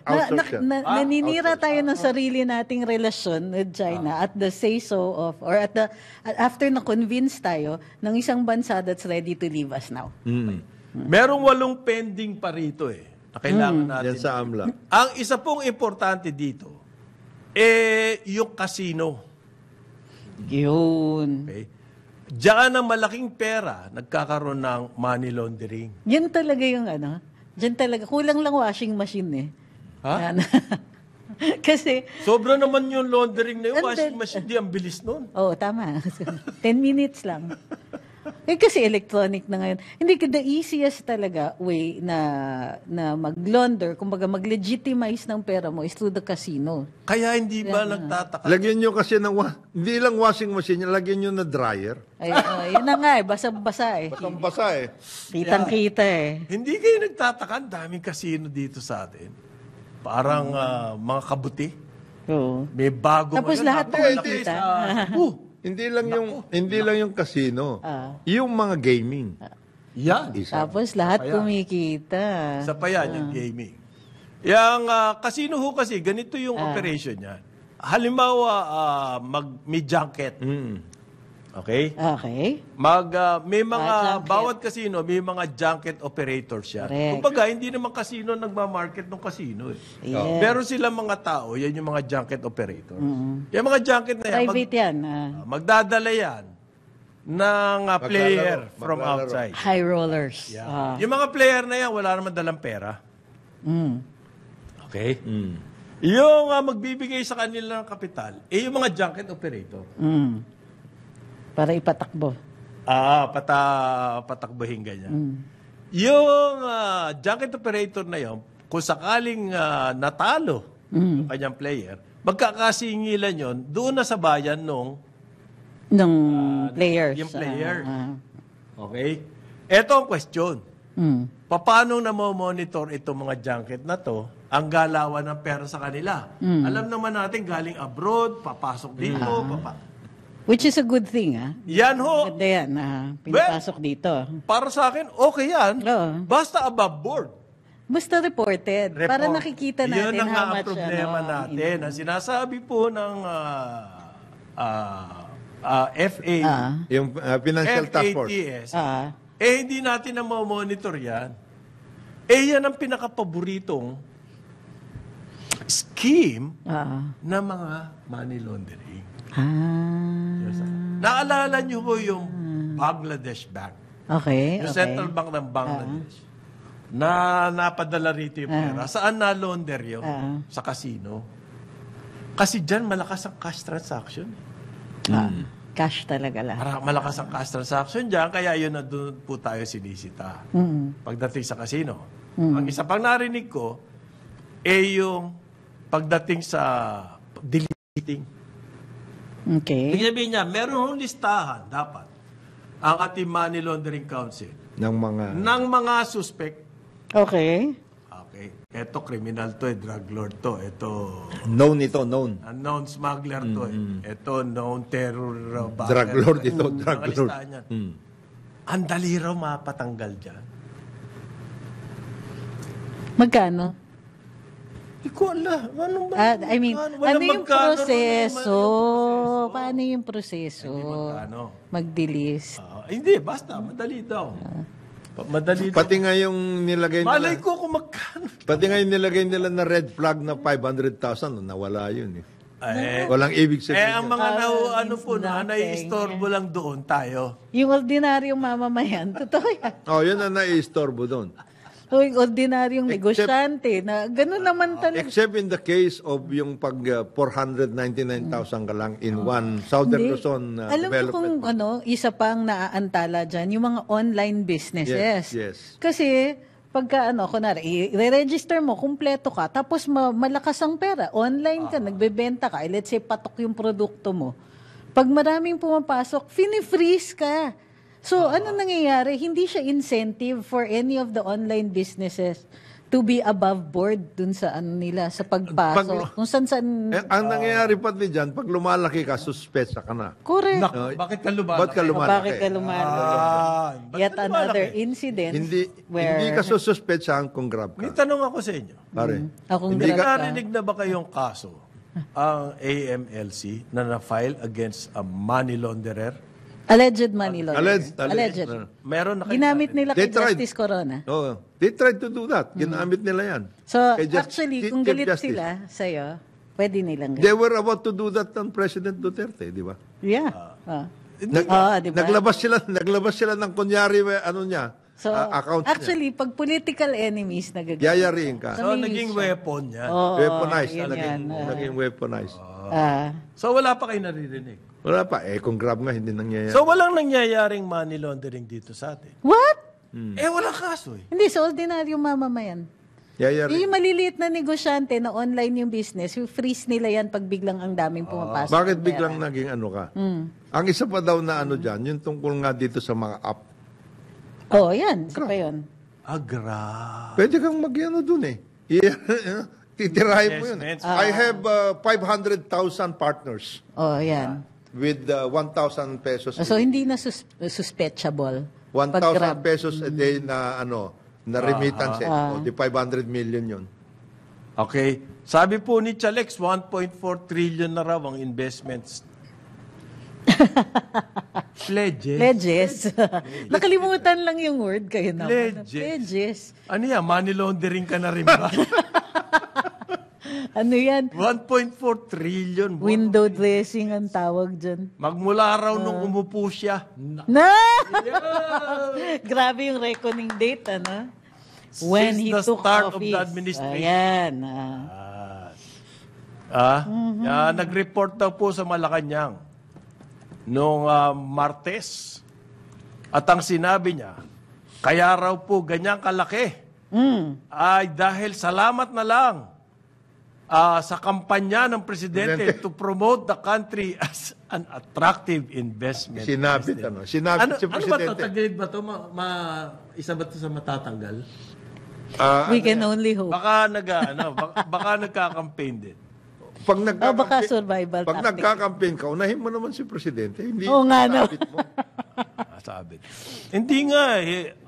Outsource yan. naninira tayo ng sarili nating relasyon with China at the say-so of, or after na-convince tayo ng isang bansa that's ready to leave us now. Merong 8 pending pa rito na kailangan natin. Yan sa AMLA. Ang isa pong importante dito, yung casino. Yun. Okay? Diyan ang malaking pera nagkakaroon ng money laundering. Yan talaga yung Diyan talaga. Kulang lang washing machine Ha? Yan. Kasi, Sobra naman yung laundering na yung And washing then- machine. Di, ang bilis nun. tama. 10 minutes lang. Kasi electronic na ngayon. Hindi, the easiest talaga way na mag-launder, kumbaga mag-legitimize ng pera mo is through the casino. Kaya hindi ba nagtataka? Lagyan nyo kasi ng, hindi lang washing machine, lagyan nyo na dryer. Yan na nga basa-basa Basang basa Kitang-kita Hindi kayo nagtataka, ang daming casino dito sa atin. Parang mga kabuti. Oo. May bago Tapos ngayon, lahat napakalaki nakikita. sa- Hindi lang yung casino. Yung mga gaming. Yan. Isa. Tapos lahat Kaya- kumikita. Isa pa yan, yung gaming. Yung casino ho kasi, ganito yung operation niya. Halimbawa, may junket. Okay? Okay. May mga, Junket. bawat casino, may mga junket operators yan. Correct. Kumbaga, hindi naman casino nagmamarket ng casino. Yeah. Pero sila mga tao, yan yung mga junket operators. Yung mga junket na yan, Private yan. magdadala yan ng player from Maglalaro. outside. High rollers. Yeah. Yung mga player na yan, wala naman dalang pera. Okay? Yung magbibigay sa kanila ng kapital, yung mga junket operator. Para ipatakbo. Patakbuhin ganyan. Yung junket operator na yon, kung sakaling natalo yung kanyang player, magkakasingilan yon doon na sa bayan nung Ng players. yung player. Okay? Ito ang question. Paano na-monitor itong mga junket na to ang galawan ng pera sa kanila? Alam naman natin galing abroad, papasok dito, Which is a good thing, Yan ho. Ganda yan, pinapasok dito. Para sa akin, okay yan. Oo. Basta above board. Basta reported. Para nakikita natin Yun ang how nga much, problema natin. Ang sinasabi po ng FA, Yung Financial Task Force. FATS, Ah, hindi natin na monitor yan. Yan ang pinakapaboritong scheme ng mga money laundering. Yes, naalala niyo po yung Bangladesh Bank. Okay, Yung okay. Central Bank ng Bangladesh. Na napadala rito yung pera. Saan na-launder yun? Sa casino. Kasi dyan, malakas ang cash transaction. Cash talaga lahat. Malakas ang cash transaction dyan, kaya yun na doon po tayo sinisita. Pagdating sa casino. Ang isa pang narinig ko, yung pagdating sa deleting. Okay. Ibig sabihin niya, meron hong listahan, dapat, ang ating Money Laundering Council Ng mga suspect. Okay. Okay. Ito, criminal to, drug lord to. Ito, known ito, known. known smuggler to. Ito, known terror backer. Drug lord ito, drug Mga lord. listahan yan. Ang dali raw mapatanggal dyan. Magkano? Hindi ko alam. Anong ba? I mean, Walang ano yung magkano ron, proseso? walang Paano yung proseso? magkano. Mag-delist. Hindi, basta. Madali daw. Madali daw. Pati nga yung nilagay Malay nila, ko kung magkano. pati nga yung nilagay nila na red flag na 500,000, nawala yun Walang ibig sabihin. Ang mga ano po, nothing. nai-istorbo lang doon tayo. Yung ordinaryong mamamayan, totoo yan. Yun ang nai-istorbo doon. O yung ordinaryong negosyante, na gano'n naman talaga. Except in the case of yung pag 499,000 ka lang in one Southern Hindi. Luzon Alam mo kung development. isa pang naaantala dyan, yung mga online businesses. Yes. Kasi, pagka kunwari, i-register mo, kumpleto ka, tapos malakas ang pera, online ka, nagbebenta ka, let's say patok yung produkto mo. Pag maraming pumapasok, fini-freeze ka. So, ano nangyayari? Hindi siya incentive for any of the online businesses to be above board dun sa ano nila, sa pagpasok. Kung saan. Ang nangyayari pati dyan, pag lumalaki ka, suspetsa ka na. Correct. Bakit ka lumalaki? Ba't ka lumalaki? Bakit ka lumalaki? Yet another incident where... Hindi ka sususpetsahan kung grab May ka. tanong ako sa inyo. Pare. Akong Hindi grab ka. narinig na ba kayong kaso ang AMLC na na-file against a money launderer? Alleged money laundering. Alleged. Meron na kayo Ginamit nila kay They tried. Justice Corona. Oh, they tried to do that. Ginamit nila yan. So, Kay actually, kung Chief galit Justice. sila sa'yo, pwede nilang They were about to do that on President Duterte, di ba? Yeah. Di ba? Naglabas sila ng kunyari, ano niya, So, account actually, pag political enemies nagagamit. Yayariin ka. So, naging weapon yan. Weaponized. yun Naging weaponized. So, wala pa kayo naririnig. Wala pa. Kung grab nga, hindi nangyayari. So, walang nangyayaring money laundering dito sa atin. What? Walang kaso eh. Hindi, sa ordinaryong mamamayan. Yayari. Yung maliliit na negosyante na online yung business, yung freeze nila yan pag biglang ang daming pumapasok. Bakit ng biglang pera. naging ano ka? Ang isa pa daw na ano dyan, yung tungkol nga dito sa mga app. Oh, yan. Isa pa yun. Pwede kang mag-ano dun eh. Titirahin mo yun. Investments. I have 500,000 partners Oh, yan. with 1,000 pesos. So, hindi na suspectable. 1,000 pesos a day na ano, na remittance. O, di 500 million yun. Okay. Sabi po ni Chalex, 1.4 trillion na raw ang investments. Pledges. Nakalimutan lang yung word kayo naman. Pledges. Ano yan? Money laundering ka na rin ba? Ano yan? 1.4 trillion. Window dressing ang tawag dyan. Magmula raw nung umupo siya. Na! Grabe yung reckoning date, ano? When Since he the took start of office. the administration. Ayan. Nag-report daw po sa Malacanang noong Martes. At ang sinabi niya, kaya raw po ganyang kalaki ay dahil salamat na lang sa kampanya ng presidente to promote the country as an attractive investment. Sinabit, ano? Sinabit si Ano ba Presidente. ito? Tagilid ba ito? Isa ba ito sa matatanggal? We can only hope. Baka nagka-campaign din. Pag baka survival pag tactic. nagka-campaign ka, unahin mo naman si Presidente. Hindi Oo nga, no. sinabit mo. Sabit. Hindi nga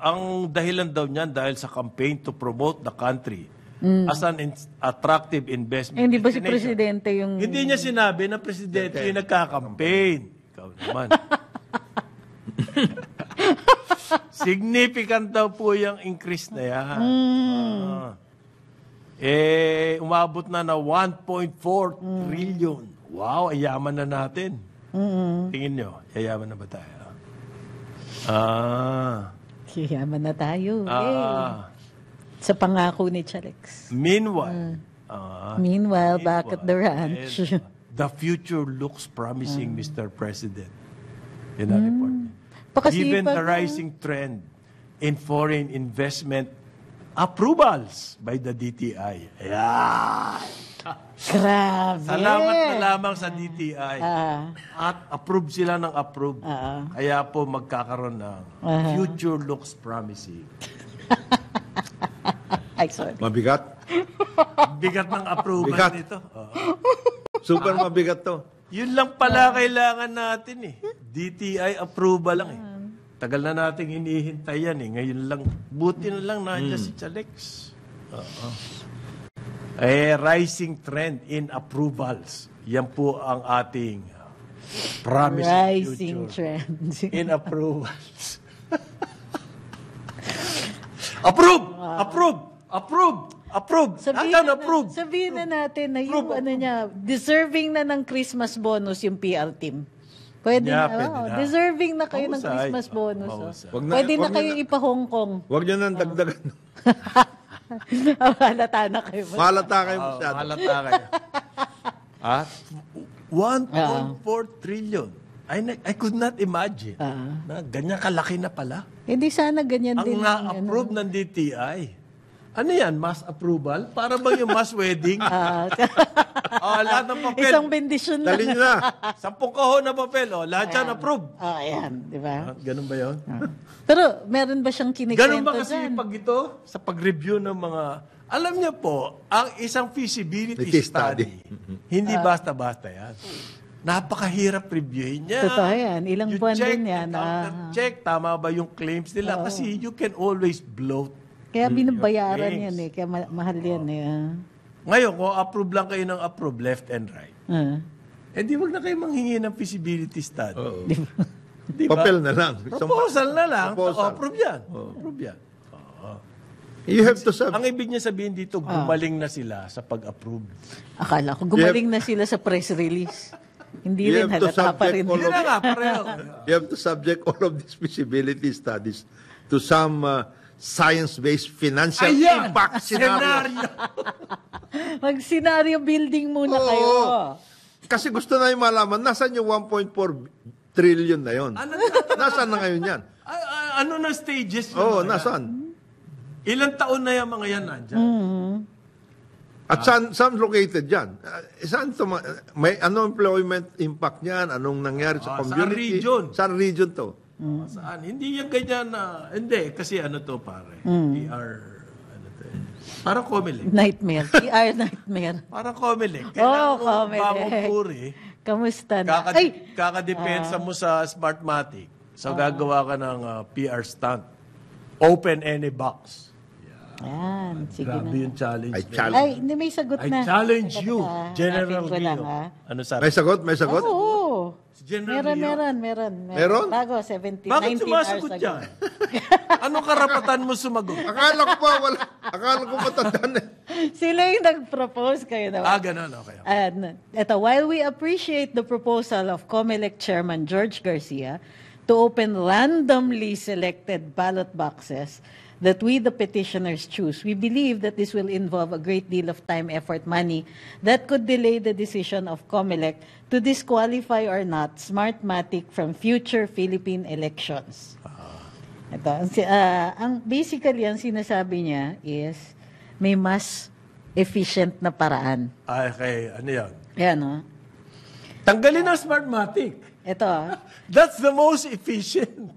ang dahilan daw niyan dahil sa campaign to promote the country as an attractive investment. Hindi ba si destination. Presidente yung... Hindi niya sinabi na presidente yung nagka-campaign. Ikaw naman. Significant daw po yung increase na yan. Umabot na 1.4 trillion. Wow, ang yaman na natin. Tingin nyo, yayaman na ba tayo? Yaman na tayo. Sa pangako ni Chalex. Meanwhile, Back at the ranch. the future looks promising, Mr. President. Yun ang report. Given the rising trend in foreign investment approvals by the DTI. Ayan. Grabe. Salamat na lamang sa DTI. At approve sila ng approve. Kaya po magkakaroon ng future looks promising. Ay, sorry. Mabigat. Bigat ng approval Bigat. nito. Super mabigat to. Yun lang pala kailangan natin eh. DTI approval lang eh. Tagal na nating hinihintay yan eh. Ngayon lang, buti na lang nandiyan si Chalex. Rising trend in approvals. Yan po ang ating promising Rising future. trend. In approvals. Approve! Approve! Approve! Approve! Approve! Sabihin na natin na yung ano niya, deserving na ng Christmas bonus yung PR team. Pwede Yeah, na. pwede na. Deserving na kayo ng Mahusay. Christmas bonus. Mahusay. Wag na- Pwede na wag kayo na- ipa-Hong Kong. Huwag nyo nang dagdagan. Halata na kayo. Malata kayo masyado. Malata kayo. 1.4 trillion. I could not imagine na ganyan kalaki na pala. Hindi sana ganyan din. Ang na-approve ng DTI. Ano yan? Mass approval? Para ba yung mass wedding? Lahat ng papel. Isang bendisyon na. Dali nyo na. 10 kahon na papel. Lahat yan approve. Ayan, di ba? Ganun ba yun? Pero meron ba siyang kinikwento Ganun ba kasi dyan? pag ito, sa pag-review ng mga... Alam niyo po, ang isang feasibility study, hindi basta-basta yan. Napakahirap reviewin niya. Totoo yan. Ilang You buwan check, din yan. you counter-check, tama ba yung claims nila? Kasi you can always bloat. Kaya binabayaran claims. yan eh. Kaya mahal yan eh. Ngayon, kung approve lang kayo ng approve, left and right, di wag na kayo manghingi ng feasibility study. Di ba? Papel na lang. Proposal na lang. Proposal. Approve yan. Approve yan. You have to sub... Ang ibig niya sabihin dito, gumaling na sila sa pag-approve. Akala ko gumaling na sila sa press release. Hindi You rin, have to halata pa subject rin. all Hindi na nga, pareho. You have to subject all of these feasibility studies to some science-based financial Ayan! impact scenario. Senaryo! Mag-scenario building muna Oo. kayo. Kasi gusto na yung malaman, nasaan yung 1.4 trillion na yon? Nasaan na ngayon yan? Ano na stages yun? Oo, mga yan? nasaan? Ilang taon na yung mga yan nandyan? At saan located yan? Saan to, may employment impact niyan? Anong nangyari sa Saan community? region? Saan region to? Saan? Hindi yan ganyan na... Hindi, kasi ano to pare? PR... Ano to eh? Parang Comelec. Nightmare. PR nightmare. Parang Comelec. Oh, Kailangan mo Comelec. bagong puri. Kamusta na? Kakadepensa mo sa Smartmatic. So gagawa ka ng PR stunt. Open any box. Yan. Sige Grabe na. yung challenge. Ay, na challenge. Ay, hindi may sagot I na. challenge you, Teka, General hanapin ko lang, Rio. ha? Ano sabi? May sagot? May sagot? Oo. Si General Meron. Meron? Bago, 17, Bakit 19 sumasagot hours ago. dyan? Anong karapatan mo sumagot? Akala ko pa, akala ko matandaan eh. Sila yung nag-propose kayo na. Ganun, okay. Ito, while we appreciate the proposal of COMELEC Chairman George Garcia to open randomly selected ballot boxes that we, the petitioners, choose, we believe that this will involve a great deal of time, effort, money that could delay the decision of COMELEC to disqualify or not Smartmatic from future Philippine elections. Ito, basically, ang sinasabi niya is may mas efficient na paraan. Okay, ano yan? Ayan, no? Tanggalin ang Smartmatic. Ito, That's the most efficient.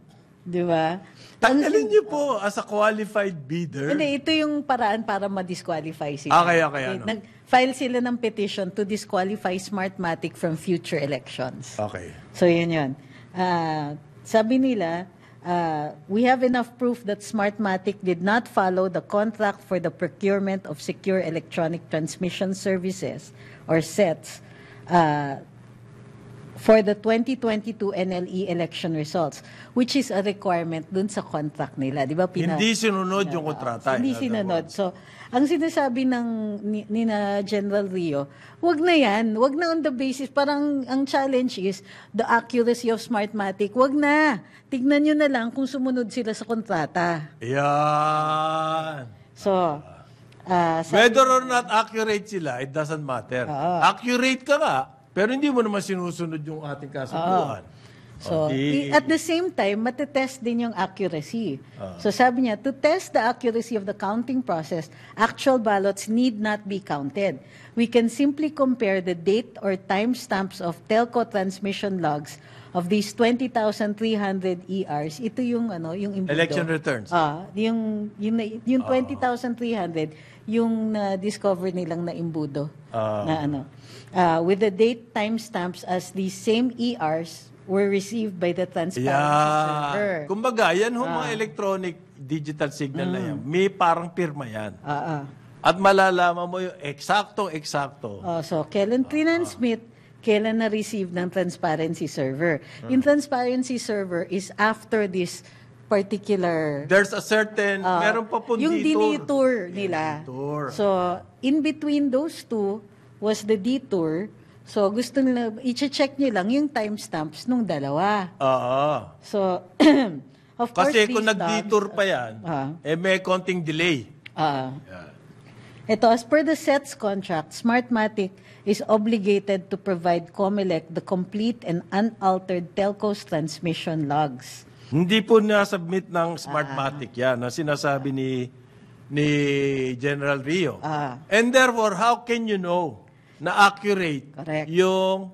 di ba? Tanggalin niyo po as a qualified bidder. Hindi, ito yung paraan para ma-disqualify sila. Okay, ano? Nag-file sila ng petition to disqualify Smartmatic from future elections. Okay. So, yun. Sabi nila, we have enough proof that Smartmatic did not follow the contract for the procurement of secure electronic transmission services, or SETS, for the 2022 NLE election results, which is a requirement dun sa contract nila. Di ba? Hindi sinunod yung kontrata. Hindi sinunod. So, ang sinasabi ni na General Rio, wag na yan. Wag na on the basis. Parang ang challenge is the accuracy of Smartmatic. Wag na. Tignan nyo na lang kung sumunod sila sa kontrata. Yan. So, Whether or not accurate sila, it doesn't matter. Accurate ka nga, pero hindi mo naman sinusunod yung ating kasunduan. So, at the same time, matetest din yung accuracy. So, sabi niya, to test the accuracy of the counting process, actual ballots need not be counted. We can simply compare the date or timestamps of telco transmission logs of these 20,300 ERs. Ito yung yung imbudo. Election returns. Yung 20,300 yung na-discover nilang na imbudo with the date timestamps as these same ERs were received by the transparency server. Kumbaga, yan mga electronic digital signal na yan. May parang pirma yan. At malalaman mo yung eksakto. So, kailan transmit, kailan na-receive ng transparency server. Yung transparency server is after this particular... There's a certain, meron pa po yung detour nila. Detour. So, in between those two was the detour. So, gusto nila, i-check nyo lang yung timestamps nung dalawa. So, of course, kasi kung nag-detour pa yan, may konting delay. Ito, as per the SETS contract, Smartmatic is obligated to provide COMELEC the complete and unaltered telcos transmission logs. Hindi po na-submit ng Smartmatic yan. Ang sinasabi ni ni General Rio. Ah. And therefore, how can you know na accurate Correct. yung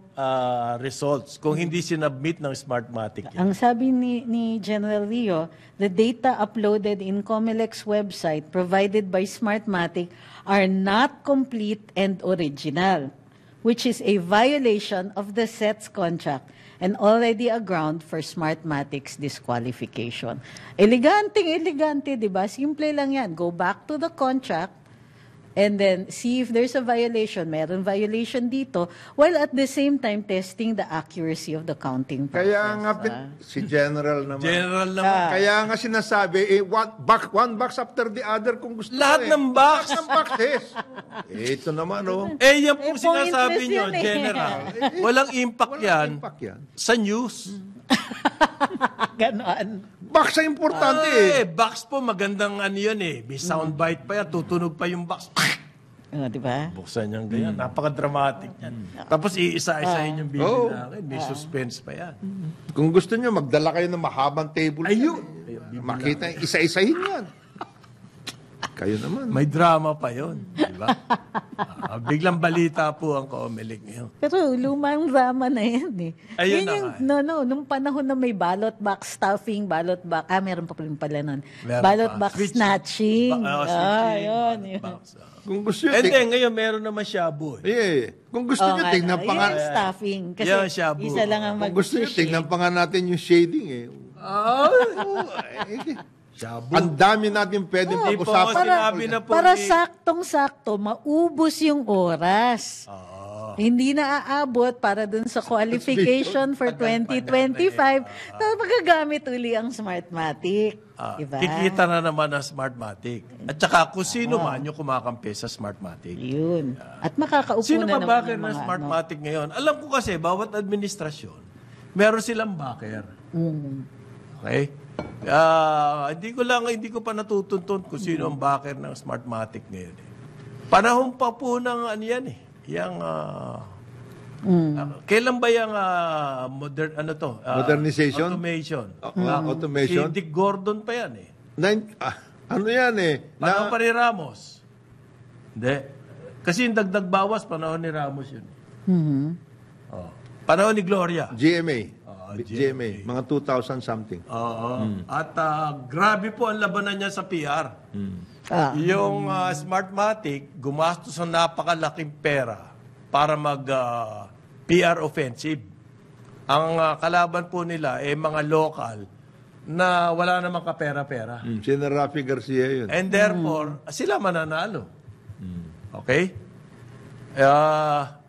results kung hindi sinubmit ng Smartmatic yan? Ang sabi ni General Rio, the data uploaded in Comelec's website provided by Smartmatic are not complete and original, which is a violation of the SETS contract and already a ground for Smartmatic's disqualification. Elegante, di ba? Simple lang yan. Go back to the contract and then see if there's a violation. Meron violation dito, while at the same time testing the accuracy of the counting process. Kaya nga, si General naman. General naman. Kaya nga sinasabi, one box after the other kung gusto Lahat mo, ng box. Lahat ng boxes. Ito naman, oh. Yan po Pointless sinasabi nyo, yun eh. General. Walang impact yan Impact yan. sa news. Ganon. Box ang importante eh. Box po, magandang ano yun eh. May soundbite pa yan, tutunog pa yung box. Di ba? Buksan niyang ganyan. Napaka-dramatic yan. Tapos iisa-isahin yung bibilangin. May suspense pa yan. Kung gusto nyo, magdala kayo ng mahabang table. Ayun. Makita, isa-isahin yan. Kayo naman. May drama pa yun. Di ba? Biglang balita po ang Comelec ngayon. Pero lumang drama na yan eh. Ayun Yun na yung, nga. nung panahon na may ballot box stuffing, meron pa pala nun. Meron Ballot pa. box Switch. snatching. Switching, Yun. ballot box. Kung gusto nyo, And then, ngayon meron naman shabu. Kung gusto nyo, tignan pa nga. Yung stuffing. Kasi Yan, shabu. isa lang ang Kung gusto nyo, mag-switch tignan pa nga natin yung shading eh. Shabu. Ang dami natin pwedeng Hindi po, pag-usapan. sinabi na po Para ni- saktong-sakto, maubos yung oras. Hindi na aabot para dun sa qualification for 2025 na magagamit uli ang Smartmatic. Diba? Kikita na naman ang Smartmatic. At saka kung sino man yung kumakampi sa Smartmatic. Yun. At makakaupo Sino na ba naman backer yung ng mga Smartmatic ngayon? Alam ko kasi, bawat administrasyon, meron silang backer. Okay? Hindi ko pa natutuntun kung sino ang backer ng Smartmatic ngayon. Panahon pa po ng ano yan eh. Kailan ba yung Modernization? Automation. Automation. Si Dick Gordon pa yan eh. Ano yan eh? Panahon pa ni Ramos. Hindi. Kasi yung dagdag bawas, panahon ni Ramos yun. Panahon ni Gloria. GMA. GMA. Mga 2,000 something. At grabe po ang labanan niya sa PR. Yung Smartmatic, gumastos ng napakalaking pera para mag PR offensive. Ang kalaban po nila ay mga local na wala namang kapera-pera. Sina Rafi Garcia yun. And therefore, sila mananalo. Okay?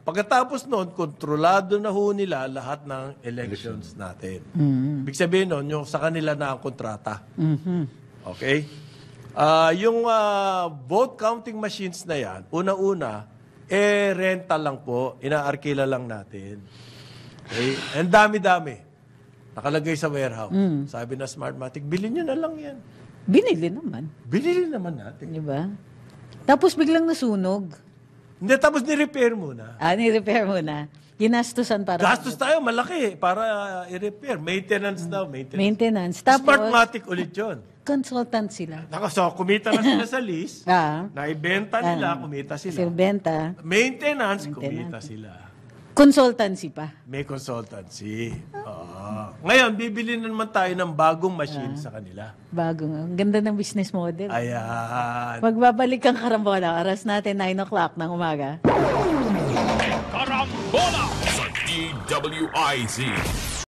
Pagkatapos noon, kontrolado na ho nila lahat ng elections natin. Ibig sabihin noon, yung sa kanila na ang kontrata. Okay? Yung vote counting machines na yan, una-una, rental lang po, inaarkila lang natin. Okay? And dami-dami. Nakalagay sa warehouse. Sabi na Smartmatic, bilhin nyo na lang yan. Binili naman. Binili naman natin. Diba? Tapos biglang nasunog. Hindi, tapos ni-repair muna. Ni-repair mo na. Ginastusan para. Gastos tayo, malaki para i-repair. Maintenance daw, maintenance. Maintenance. Tapos, Smartmatic ulit yun. consultant sila. So, kumita na sila sa lease, naibenta nila, kumita sila. Benta. Maintenance, kumita sila. Consultancy pa. May consultancy. Ngayon, bibili na naman tayo ng bagong machine sa kanila. Ang ganda ng business model. Ayan. Magbabalik ang karambola. Oras natin, 9 o'clock ng umaga. Karambola sa DWIZ.